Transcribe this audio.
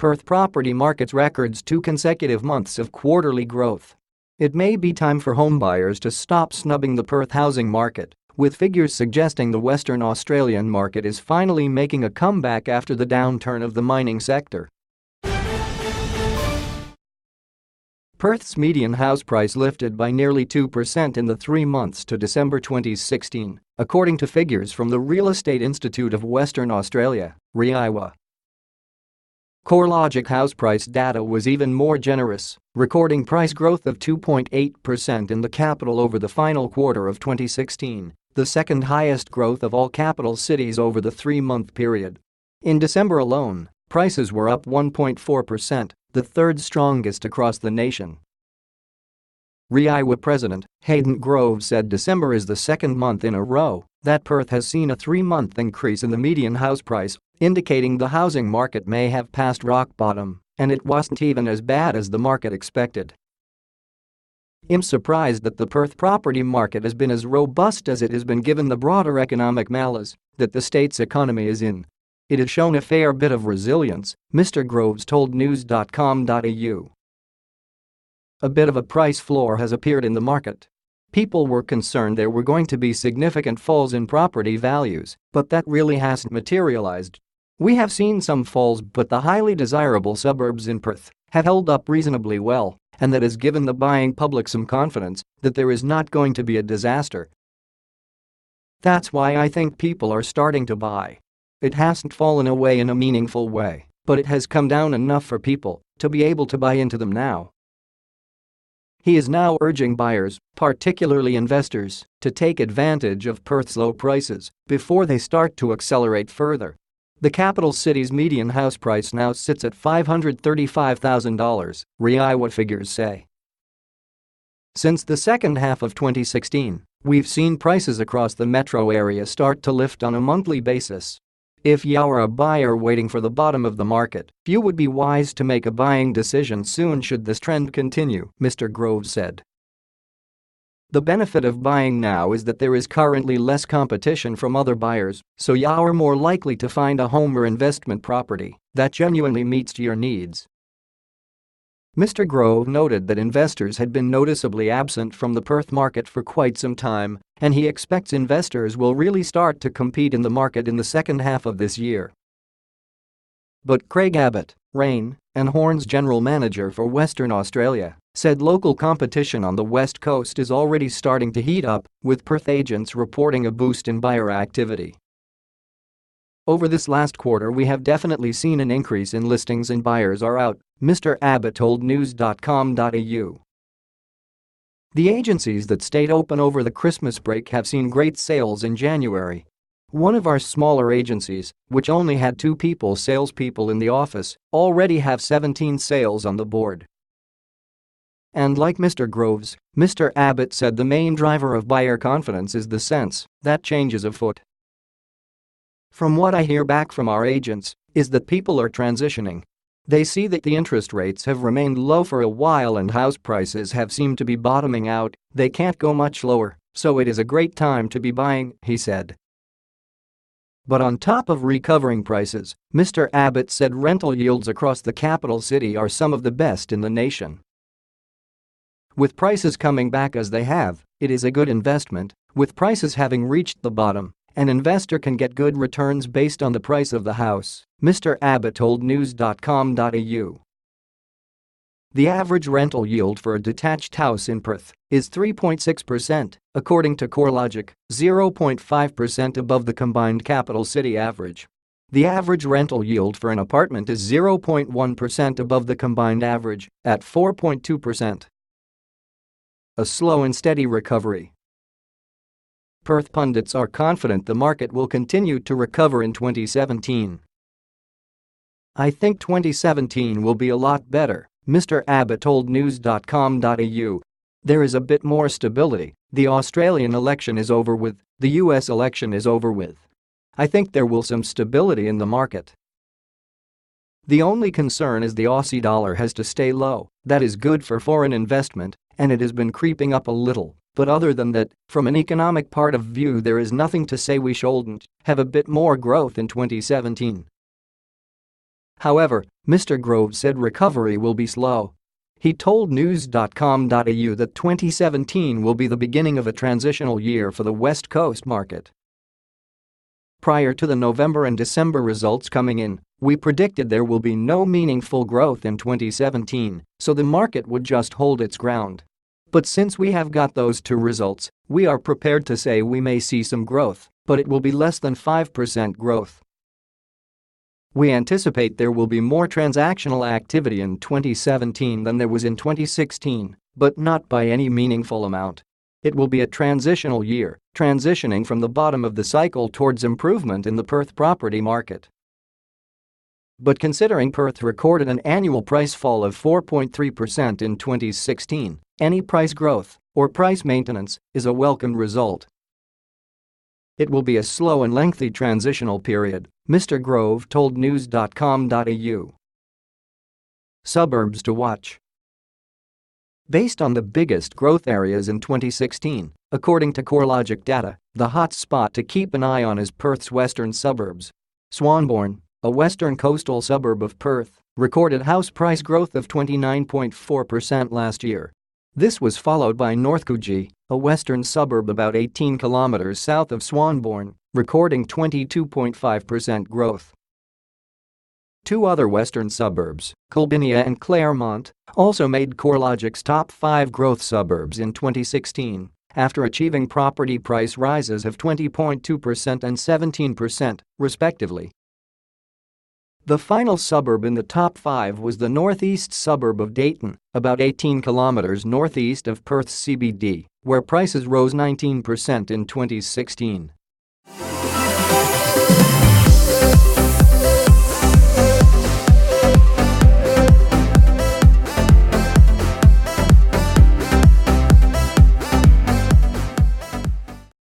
Perth property markets records 2 consecutive months of quarterly growth. It may be time for homebuyers to stop snubbing the Perth housing market, with figures suggesting the Western Australian market is finally making a comeback after the downturn of the mining sector. Perth's median house price lifted by nearly 2% in the 3 months to December 2016, according to figures from the Real Estate Institute of Western Australia, REIWA. CoreLogic house price data was even more generous, recording price growth of 2.8% in the capital over the final quarter of 2016, the second highest growth of all capital cities over the 3-month period. In December alone, prices were up 1.4%, the third strongest across the nation. REIWA President Hayden Grove said December is the second month in a row that Perth has seen a 3-month increase in the median house price, indicating the housing market may have passed rock bottom, and it wasn't even as bad as the market expected. "I'm surprised that the Perth property market has been as robust as it has been given the broader economic malaise that the state's economy is in. It has shown a fair bit of resilience," Mr. Groves told news.com.au. A bit of a price floor has appeared in the market. People were concerned there were going to be significant falls in property values, but that really hasn't materialized. "We have seen some falls, but the highly desirable suburbs in Perth have held up reasonably well, and that has given the buying public some confidence that there is not going to be a disaster. That's why I think people are starting to buy. It hasn't fallen away in a meaningful way, but it has come down enough for people to be able to buy into them now." He is now urging buyers, particularly investors, to take advantage of Perth's low prices before they start to accelerate further. The capital city's median house price now sits at $535,000, REIWA figures say. Since the second half of 2016, we've seen prices across the metro area start to lift on a monthly basis. If you are a buyer waiting for the bottom of the market, you would be wise to make a buying decision soon should this trend continue, Mr. Grove said. The benefit of buying now is that there is currently less competition from other buyers, so you are more likely to find a home or investment property that genuinely meets your needs. Mr. Grove noted that investors had been noticeably absent from the Perth market for quite some time, and he expects investors will really start to compete in the market in the second half of this year. But Craig Abbott, Rain and Horn's general manager for Western Australia, said local competition on the West Coast is already starting to heat up, with Perth agents reporting a boost in buyer activity. "Over this last quarter we have definitely seen an increase in listings and buyers are out," Mr. Abbott told news.com.au. The agencies that stayed open over the Christmas break have seen great sales in January. One of our smaller agencies, which only had 2 salespeople in the office, already have 17 sales on the board. And like Mr. Groves, Mr. Abbott said the main driver of buyer confidence is the sense that change is afoot. "From what I hear back from our agents, is that people are transitioning. They see that the interest rates have remained low for a while and house prices have seemed to be bottoming out, they can't go much lower, so it is a great time to be buying," he said. But on top of recovering prices, Mr. Abbott said rental yields across the capital city are some of the best in the nation. "With prices coming back as they have, it is a good investment. With prices having reached the bottom, an investor can get good returns based on the price of the house," Mr. Abbott told news.com.au. The average rental yield for a detached house in Perth is 3.6%, according to CoreLogic, 0.5% above the combined capital city average. The average rental yield for an apartment is 0.1% above the combined average, at 4.2%. A slow and steady recovery. Perth pundits are confident the market will continue to recover in 2017. "I think 2017 will be a lot better," Mr. Abbott told news.com.au. "There is a bit more stability, the Australian election is over with, the US election is over with. I think there will some stability in the market. The only concern is the Aussie dollar has to stay low, that is good for foreign investment, and it has been creeping up a little. But other than that, from an economic part of view there is nothing to say we shouldn't have a bit more growth in 2017. However, Mr. Grove said recovery will be slow. He told news.com.au that 2017 will be the beginning of a transitional year for the West Coast market. Prior to the November and December results coming in, we predicted there will be no meaningful growth in 2017, so the market would just hold its ground. But since we have got those two results, we are prepared to say we may see some growth, but it will be less than 5% growth. We anticipate there will be more transactional activity in 2017 than there was in 2016, but not by any meaningful amount. It will be a transitional year, transitioning from the bottom of the cycle towards improvement in the Perth property market. But considering Perth recorded an annual price fall of 4.3% in 2016, any price growth, or price maintenance, is a welcome result. It will be a slow and lengthy transitional period, Mr. Grove told news.com.au. Suburbs to watch. Based on the biggest growth areas in 2016, according to CoreLogic data, the hot spot to keep an eye on is Perth's western suburbs. Swanbourne, a western coastal suburb of Perth, recorded house price growth of 29.4% last year. This was followed by North Coogee, a western suburb about 18 kilometers south of Swanbourne, recording 22.5% growth. Two other western suburbs, Colbinia and Claremont, also made CoreLogic's top 5 growth suburbs in 2016, after achieving property price rises of 20.2% and 17%, respectively. The final suburb in the top 5 was the northeast suburb of Dayton, about 18 kilometers northeast of Perth's CBD, where prices rose 19% in 2016.